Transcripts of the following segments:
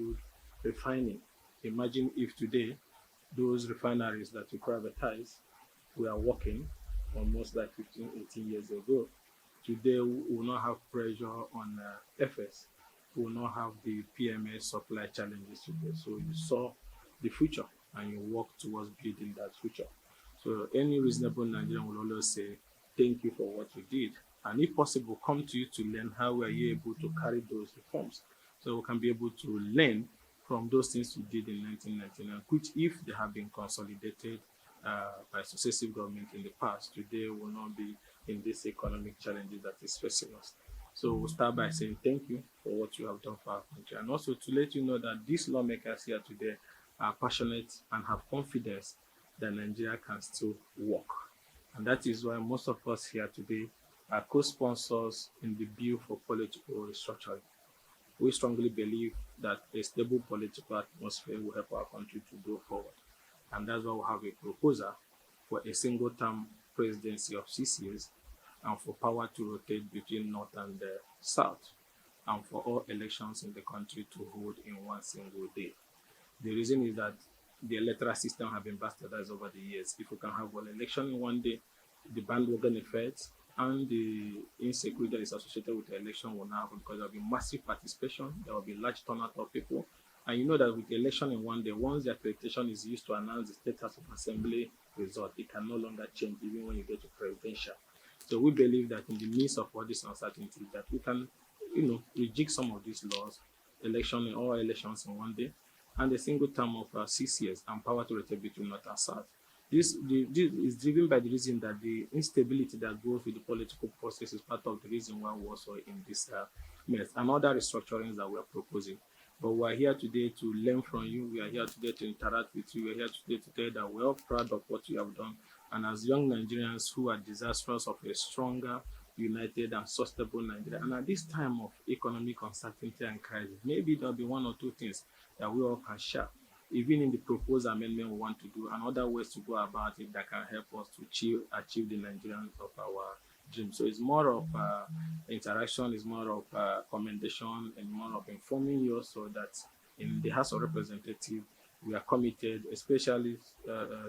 include refining. Imagine if today those refineries that we privatize were working almost like 15, 18 years ago. Today, we will not have pressure on FS. We will not have the PMS supply challenges today. So you saw the future and you work towards building that future. So any reasonable Nigerian will always say, thank you for what you did. And if possible, come to you to learn how were you able to carry those reforms. So we can be able to learn from those things we did in 1999, which if they have been consolidated by successive governments in the past, today will not be in this economic challenges that is facing us. So we'll start by saying thank you for what you have done for our country, and also to let you know that these lawmakers here today are passionate and have confidence that Nigeria can still work. And that is why most of us here today are co-sponsors in the bill for political restructuring. We strongly believe that a stable political atmosphere will help our country to go forward. And that's why we have a proposal for a single term presidency of 6 years and for power to rotate between North and the South, and for all elections in the country to hold in one single day. The reason is that the electoral system has been bastardized over the years. If we can have one election in one day, the bandwagon effect and the insecurity that is associated with the election will not happen, because there will be massive participation, there will be large turnout of people. And you know that with the election in one day, once the accreditation is used to announce the state house of assembly result, it can no longer change even when you get to presidential. So we believe that in the midst of all this uncertainty, that we can, rejig some of these laws, all elections in one day, and a single term of 6 years, and power to rotate between North and South. This is driven by the reason that the instability that goes with the political process is part of the reason why we're also in this mess, and other restructurings that we're proposing. But we're here today to learn from you. We are here today to interact with you. We're here today to tell you that we're all proud of what you have done. And as young Nigerians who are desirous of a stronger, united, and sustainable Nigeria, and at this time of economic uncertainty and crisis, maybe there'll be one or two things that we all can share, even in the proposed amendment we want to do, and other ways to go about it that can help us to achieve the Nigerians of our dream. So it's more of interaction, it's more of commendation, and more of informing you so that in the House of Representatives, we are committed, especially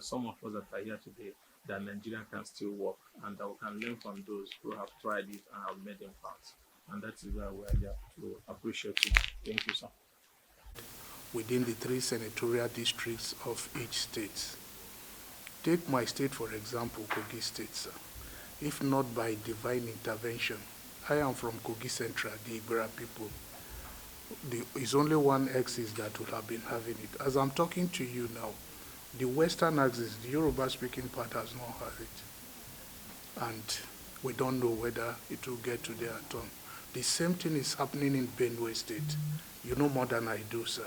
some of us that are here today, that Nigeria can still work and that we can learn from those who have tried it and have made impact. And that is why we are here to appreciate it. Thank you, sir. Within the 3 senatorial districts of each state. Take my state, for example, Kogi State, sir. If not by divine intervention, I am from Kogi Central, the Igbira people. It's only one axis that would have been having it. As I'm talking to you now, the western axis, the Yoruba-speaking part, has not had it. And we don't know whether it will get to their turn. The same thing is happening in Benue State. You know more than I do, sir.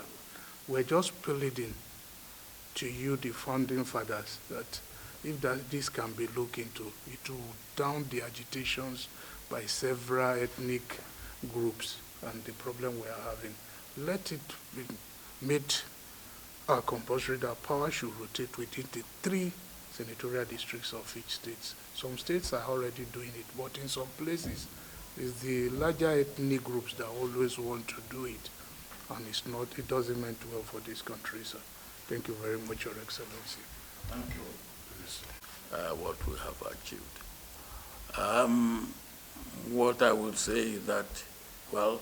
We're just pleading to you, the founding fathers, that if this can be looked into, it will down the agitations by several ethnic groups and the problem we are having. Let it be made compulsory that power should rotate within the 3 senatorial districts of each state. Some states are already doing it, but in some places, it's the larger ethnic groups that always want to do it. And it doesn't mean well for this country, sir. Thank you very much, Your Excellency. Thank you. What we have achieved. What I would say is that, well,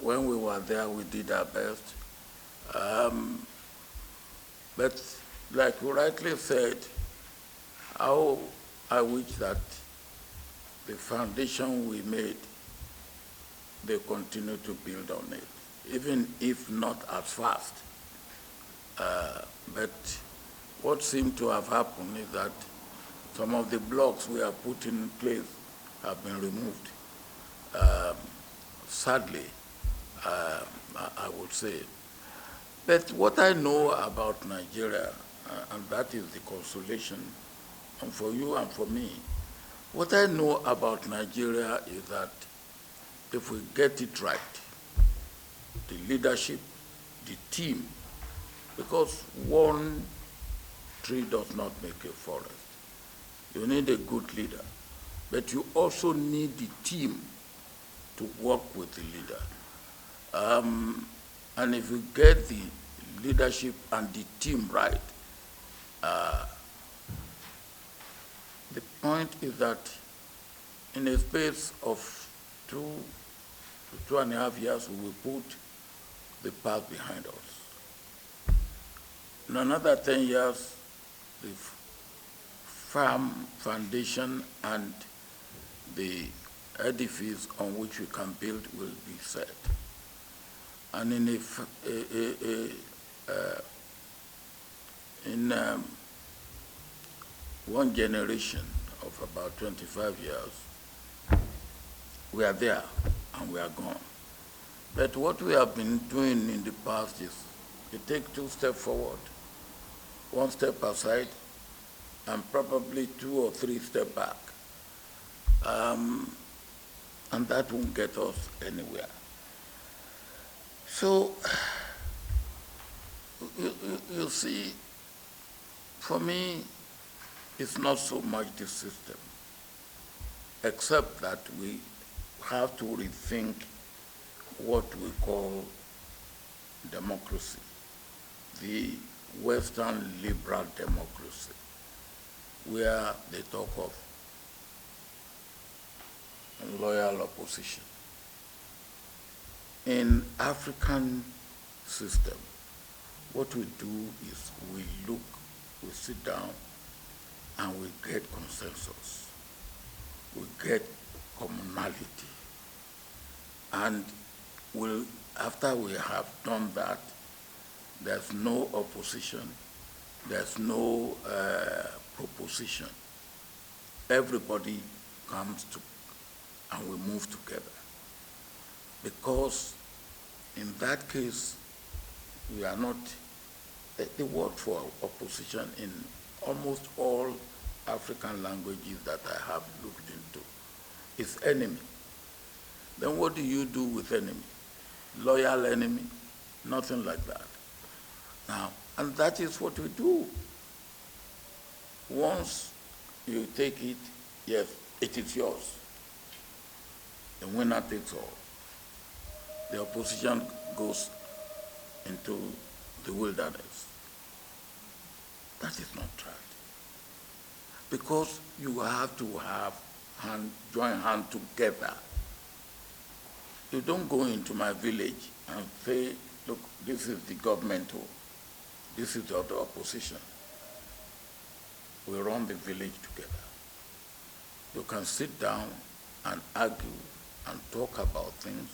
when we were there, we did our best. But like you rightly said, how I wish that the foundation we made, they continue to build on it, even if not as fast. But what seemed to have happened is that some of the blocks we have put in place have been removed. Sadly, I would say. But what I know about Nigeria, and that is the consolation, and for you and for me, what I know about Nigeria is that if we get it right, the leadership, the team, because one tree does not make a forest. You need a good leader, but you also need the team to work with the leader. And if we get the leadership and the team right, the point is that in a space of 2.5 years, we will put the past behind us. In another 10 years, the firm foundation and the edifice on which we can build will be set. And in one generation of about 25 years, we are there and we are gone. But what we have been doing in the past is you take 2 steps forward, 1 step aside, and probably 2 or 3 steps back. And that won't get us anywhere. So, you see, for me, it's not so much the system, except that we have to rethink what we call democracy, the Western liberal democracy, where they talk of loyal opposition. In African system, what we do is we sit down and we get consensus, we get commonality, and after we have done that, there's no opposition, there's no proposition. Everybody comes to, and we move together. Because in that case, we are not, the word for opposition in almost all African languages that I have looked into is enemy. Then what do you do with enemy? Loyal enemy? Nothing like that. Now, and that is what we do. Once you take it, yes, it is yours. The winner takes all. The opposition goes into the wilderness. That is not right. Because you have to join hands together. You don't go into my village and say, look, this is the government, this is the opposition. We run the village together. You can sit down and argue and talk about things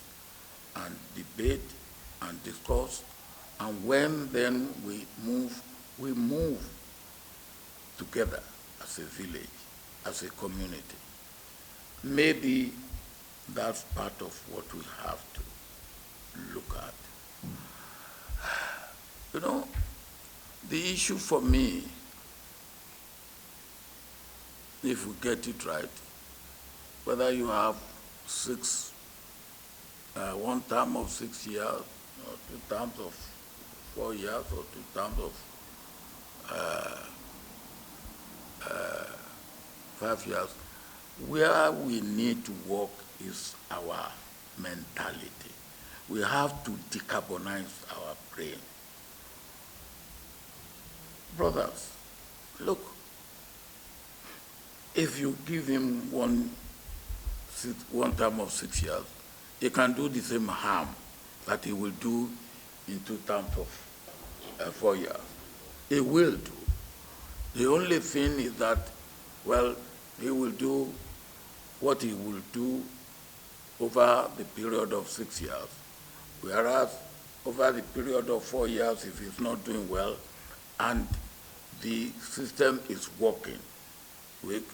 and debate and discuss, and when then we move together as a village, as a community. Maybe that's part of what we have to look at. You know, the issue for me, if we get it right, whether you have one term of 6 years, or 2 terms of 4 years, or 2 terms of 5 years, where we need to work is our mentality. We have to decarbonize our brain. Brothers, look, if you give him one term of 6 years, he can do the same harm that he will do in 2 terms of 4 years. He will do. The only thing is that, well, he will do what he will do over the period of 6 years, whereas over the period of 4 years, if he's not doing well, and the system is working,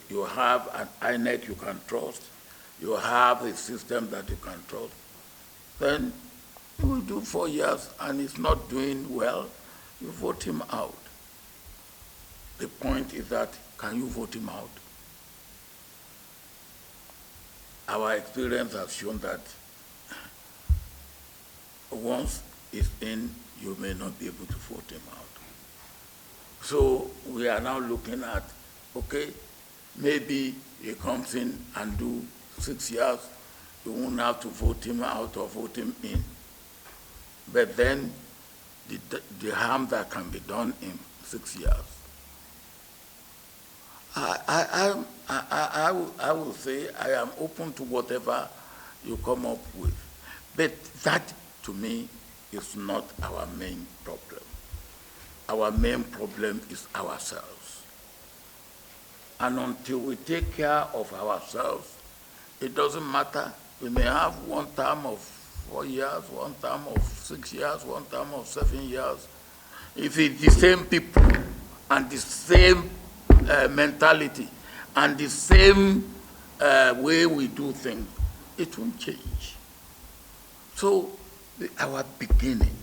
you have an INEC you can trust, you have a system that you can trust, then you will do 4 years and he's not doing well, you vote him out. The point is that, can you vote him out? Our experience has shown that once it's in, you may not be able to vote him out. So we are now looking at, okay, maybe he comes in and do 6 years, you won't have to vote him out or vote him in. but then the harm that can be done in 6 years. I will say I am open to whatever you come up with, but that to me is not our main problem. Our main problem is ourselves. And until we take care of ourselves, it doesn't matter. We may have one term of 4 years, one term of 6 years, one term of 7 years. If it's the same people and the same mentality and the same way we do things, it won't change. So our beginning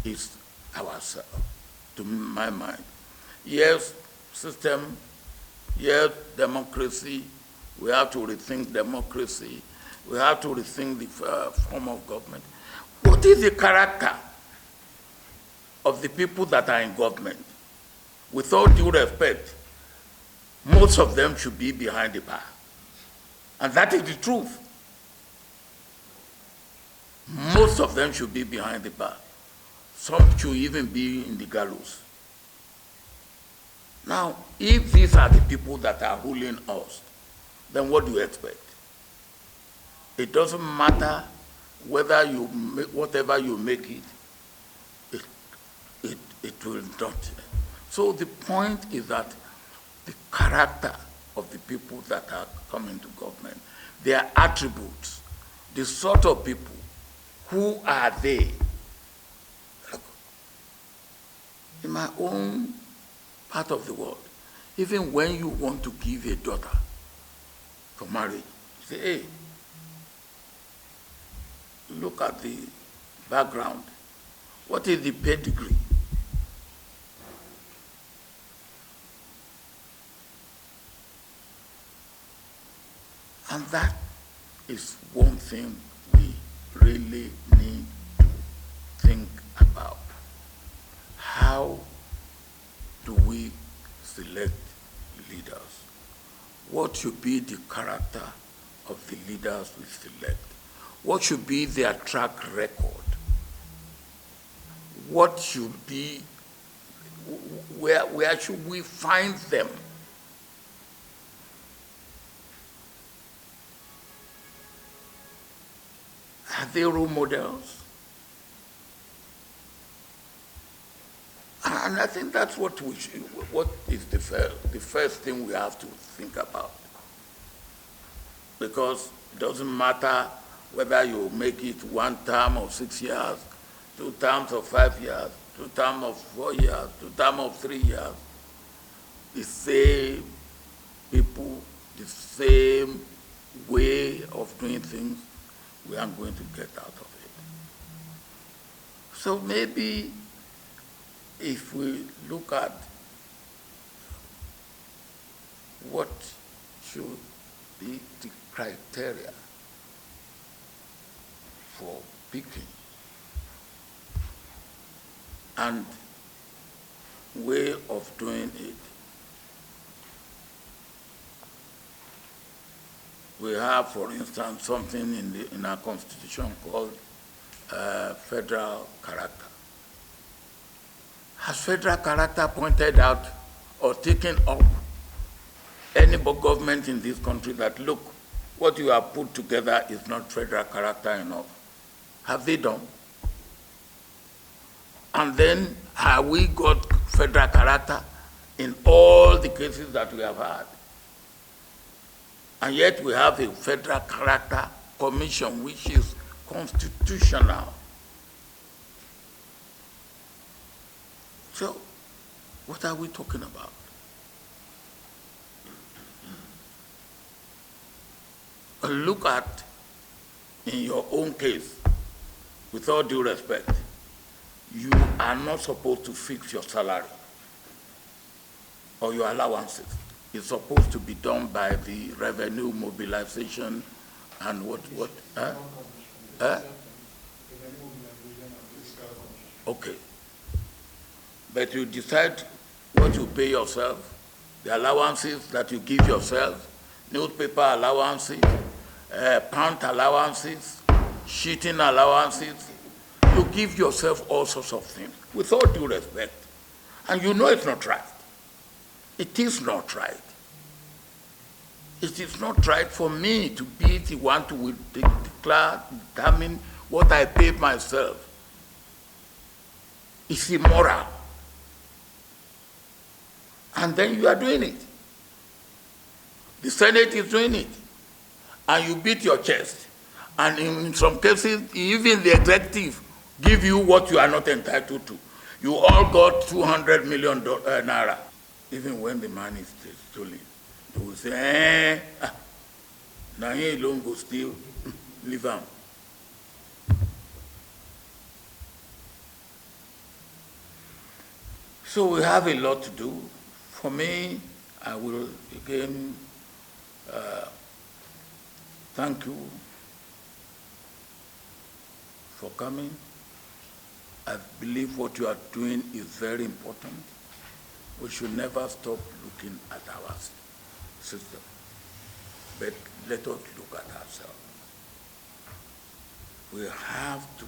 is ourselves, to my mind. Yes, system, yes, democracy. We have to rethink democracy. We have to rethink the form of government. What is the character of the people that are in government? With all due respect, most of them should be behind the bar. And that is the truth. Most of them should be behind the bar. Some should even be in the gallows. Now, if these are the people that are ruling us, then what do you expect? It doesn't matter whether you make, whatever you make it will not. So the point is that the character of the people that are coming to government, their attributes, the sort of people, who are they? Look, in my own part of the world, even when you want to give a daughter for marriage, you say, hey, look at the background. What is the pedigree? And that is one thing we really need to think about. How do we select leaders? What should be the character of the leaders we select? What should be their track record? What should be, where should we find them? Are they role models? And I think that's what is the first thing we have to think about. Because it doesn't matter whether you make it one term of 6 years, 2 terms of 5 years, 2 terms of 4 years, 2 terms of 3 years. The same people, the same way of doing things, we are going to get out of it. So maybe if we look at what should be the criteria for picking and way of doing it, we have, for instance, something in our constitution called federal character. Has federal character pointed out or taken up any government in this country that, look, what you have put together is not federal character enough? Have they done? And then have we got federal character in all the cases that we have had? And yet we have a federal character commission which is constitutional. So, what are we talking about? Look at, in your own case, with all due respect, you are not supposed to fix your salary or your allowances. It's supposed to be done by the revenue mobilization and what? Okay. But you decide what you pay yourself, the allowances that you give yourself, newspaper allowances, pound allowances, sheeting allowances, you give yourself all sorts of things, with all due respect, and you know it's not right. It is not right. It is not right for me to be the one to determine what I pay myself. It's immoral. And then you are doing it. The Senate is doing it. And you beat your chest. And in some cases, even the executive give you what you are not entitled to. You all got 200 million naira. Even when the man is stolen, they will say, now he alone go steal, leave him. So we have a lot to do. For me, I will again thank you for coming. I believe what you are doing is very important. We should never stop looking at our system, but let us look at ourselves. We have to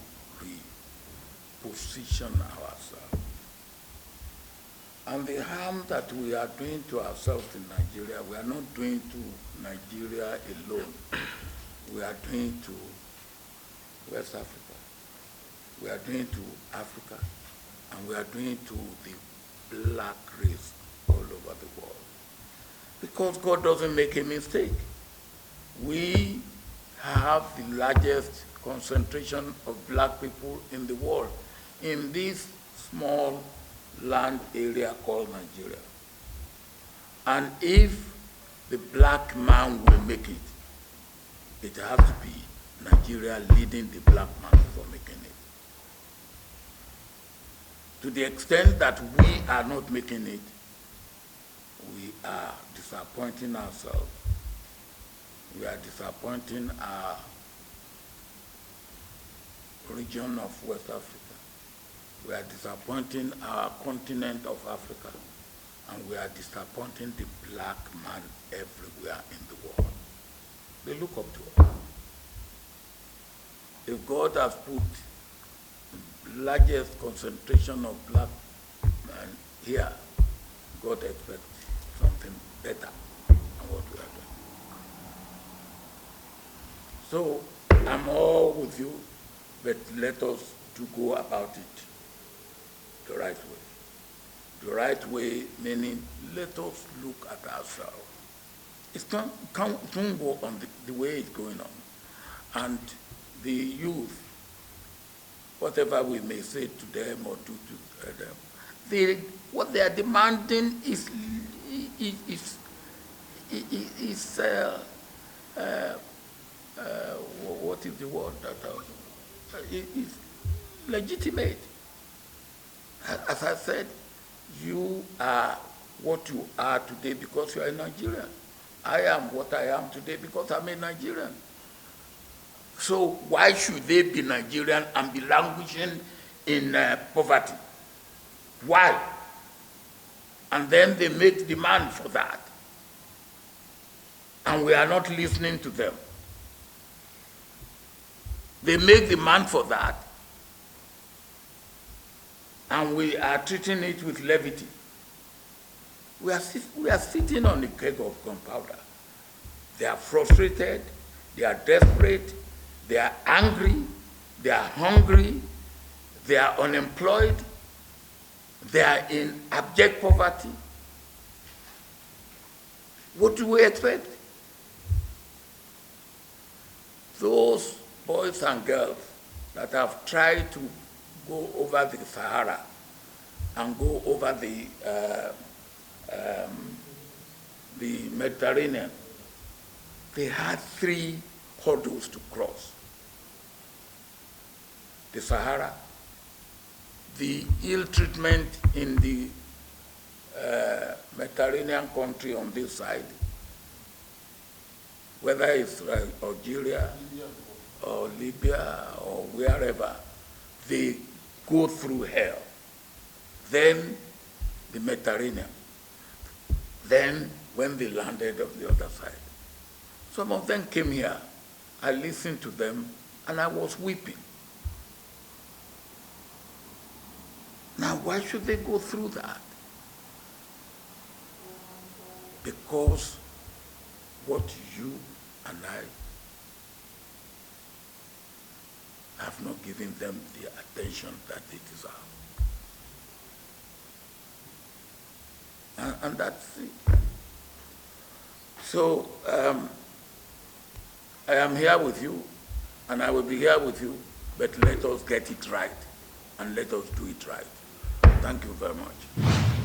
reposition ourselves. And the harm that we are doing to ourselves in Nigeria, we are not doing to Nigeria alone. We are doing to West Africa. We are doing to Africa. And we are doing to the black race all over the world. Because God doesn't make a mistake. We have the largest concentration of black people in the world in this small land area called Nigeria. And if the black man will make it, it has to be Nigeria leading the black man for making it. To the extent that we are not making it, we are disappointing ourselves. We are disappointing our region of West Africa. We are disappointing our continent of Africa. And we are disappointing the black man everywhere in the world. They look up to us. If God has put the largest concentration of black men here, God expects something better than what we are doing. So I'm all with you, but let us to go about it the right way. The right way meaning let us look at ourselves. It can't go on the way it's going on. And the youth, whatever we may say to them or do to them, what they are demanding is what is the word that is legitimate. As I said, you are what you are today because you are a Nigerian. I am what I am today because I'm a Nigerian. So why should they be Nigerian and be languishing in poverty? Why? And then they make demand for that. And we are not listening to them. They make demand for that. And we are treating it with levity. We are sitting on a keg of gunpowder. They are frustrated, they are desperate, they are angry, they are hungry, they are unemployed, they are in abject poverty. What do we expect? Those boys and girls that have tried to go over the Sahara and go over the Mediterranean, they had 3 hurdles to cross. The Sahara, the ill treatment in the Mediterranean country on this side, whether it's Algeria or Libya or wherever, they go through hell. Then the Mediterranean. Then when they landed on the other side. Some of them came here. I listened to them and I was weeping. Now, why should they go through that? Because what you and I have not given them the attention that they deserve. And that's it. So I am here with you, and I will be here with you, but let us get it right, and let us do it right. Thank you very much.